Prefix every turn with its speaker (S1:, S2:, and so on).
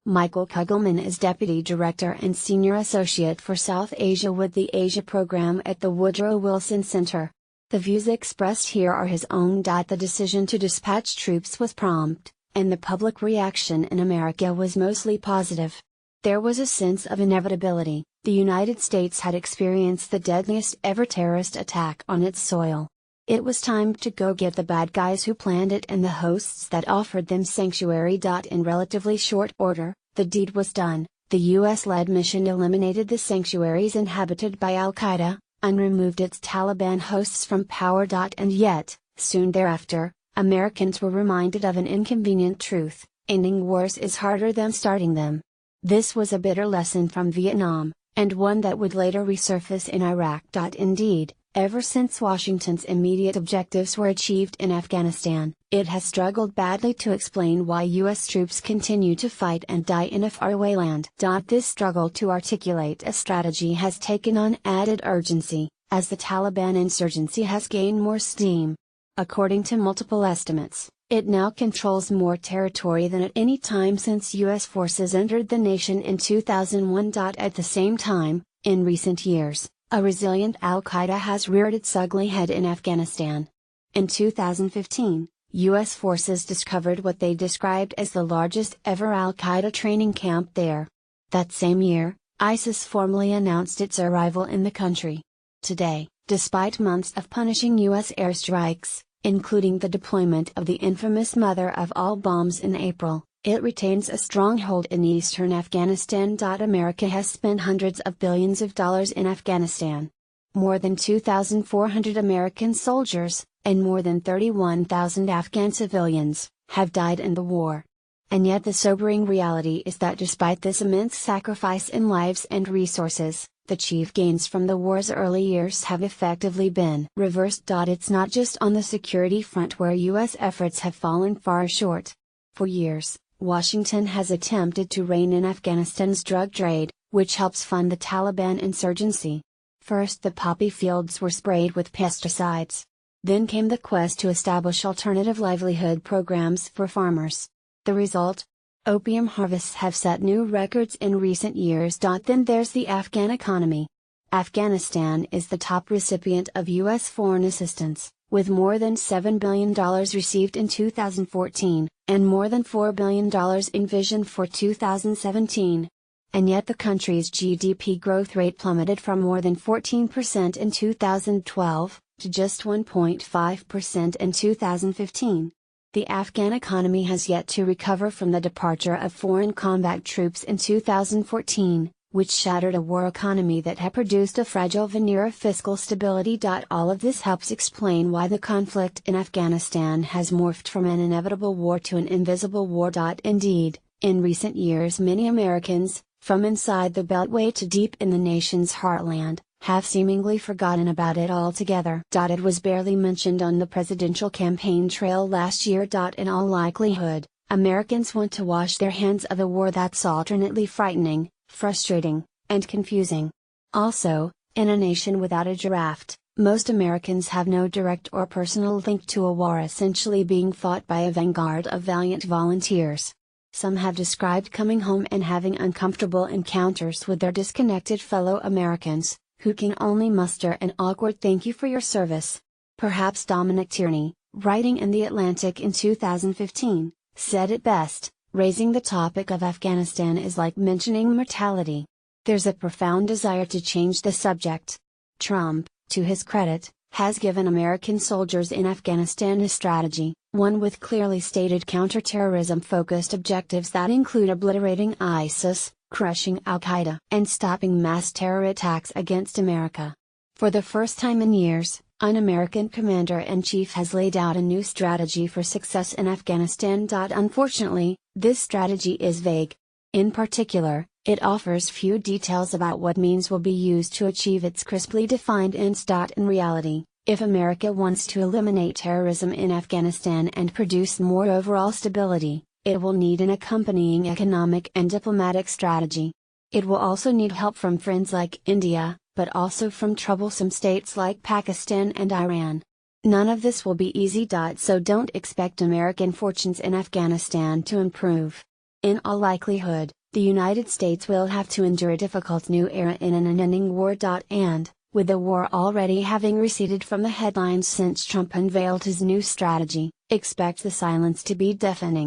S1: Michael Kugelman is Deputy Director and Senior Associate for South Asia with the Asia Program at the Woodrow Wilson Center. The views expressed here are his own. The decision to dispatch troops was prompt, and the public reaction in America was mostly positive. There was a sense of inevitability. The United States had experienced the deadliest ever terrorist attack on its soil. It was time to go get the bad guys who planned it and the hosts that offered them sanctuary. In relatively short order, the deed was done. The US-led mission eliminated the sanctuaries inhabited by Al-Qaeda, and removed its Taliban hosts from power. And yet, soon thereafter, Americans were reminded of an inconvenient truth: ending wars is harder than starting them. This was a bitter lesson from Vietnam, and one that would later resurface in Iraq. Indeed, ever since Washington's immediate objectives were achieved in Afghanistan, it has struggled badly to explain why U.S. troops continue to fight and die in a faraway land. This struggle to articulate a strategy has taken on added urgency, as the Taliban insurgency has gained more steam. According to multiple estimates, it now controls more territory than at any time since U.S. forces entered the nation in 2001. At the same time, in recent years, a resilient Al-Qaeda has reared its ugly head in Afghanistan. In 2015, U.S. forces discovered what they described as the largest ever Al-Qaeda training camp there. That same year, ISIS formally announced its arrival in the country. Today, despite months of punishing U.S. airstrikes, including the deployment of the infamous mother of all bombs in April, it retains a stronghold in eastern Afghanistan. America has spent hundreds of billions of dollars in Afghanistan. More than 2,400 American soldiers, and more than 31,000 Afghan civilians, have died in the war. And yet the sobering reality is that despite this immense sacrifice in lives and resources, the chief gains from the war's early years have effectively been reversed. It's not just on the security front where U.S. efforts have fallen far short. For years, Washington has attempted to rein in Afghanistan's drug trade, which helps fund the Taliban insurgency. First, the poppy fields were sprayed with pesticides. Then came the quest to establish alternative livelihood programs for farmers. The result? Opium harvests have set new records in recent years. Then there's the Afghan economy. Afghanistan is the top recipient of U.S. foreign assistance, with more than $7 billion received in 2014, and more than $4 billion envisioned for 2017. And yet the country's GDP growth rate plummeted from more than 14% in 2012, to just 1.5% in 2015. The Afghan economy has yet to recover from the departure of foreign combat troops in 2014, which shattered a war economy that had produced a fragile veneer of fiscal stability. All of this helps explain why the conflict in Afghanistan has morphed from an inevitable war to an invisible war. Indeed, in recent years many Americans, from inside the Beltway to deep in the nation's heartland, have seemingly forgotten about it altogether. It was barely mentioned on the presidential campaign trail last year. In all likelihood, Americans want to wash their hands of a war that's alternately frightening, frustrating, and confusing. Also, in a nation without a draft, most Americans have no direct or personal link to a war essentially being fought by a vanguard of valiant volunteers. Some have described coming home and having uncomfortable encounters with their disconnected fellow Americans, who can only muster an awkward "thank you for your service." Perhaps Dominic Tierney, writing in The Atlantic in 2015, said it best: raising the topic of Afghanistan is like mentioning mortality. There's a profound desire to change the subject. Trump, to his credit, has given American soldiers in Afghanistan a strategy, one with clearly stated counterterrorism-focused objectives that include obliterating ISIS, crushing Al-Qaeda, and stopping mass terror attacks against America. For the first time in years, an American commander-in-chief has laid out a new strategy for success in Afghanistan. Unfortunately, this strategy is vague. In particular, it offers few details about what means will be used to achieve its crisply defined ends. In reality, if America wants to eliminate terrorism in Afghanistan and produce more overall stability, it will need an accompanying economic and diplomatic strategy. It will also need help from friends like India, but also from troublesome states like Pakistan and Iran. None of this will be easy. So don't expect American fortunes in Afghanistan to improve. In all likelihood, The United States will have to endure a difficult new era in an unending war. And, with the war already having receded from the headlines since Trump unveiled his new strategy, expect the silence to be deafening.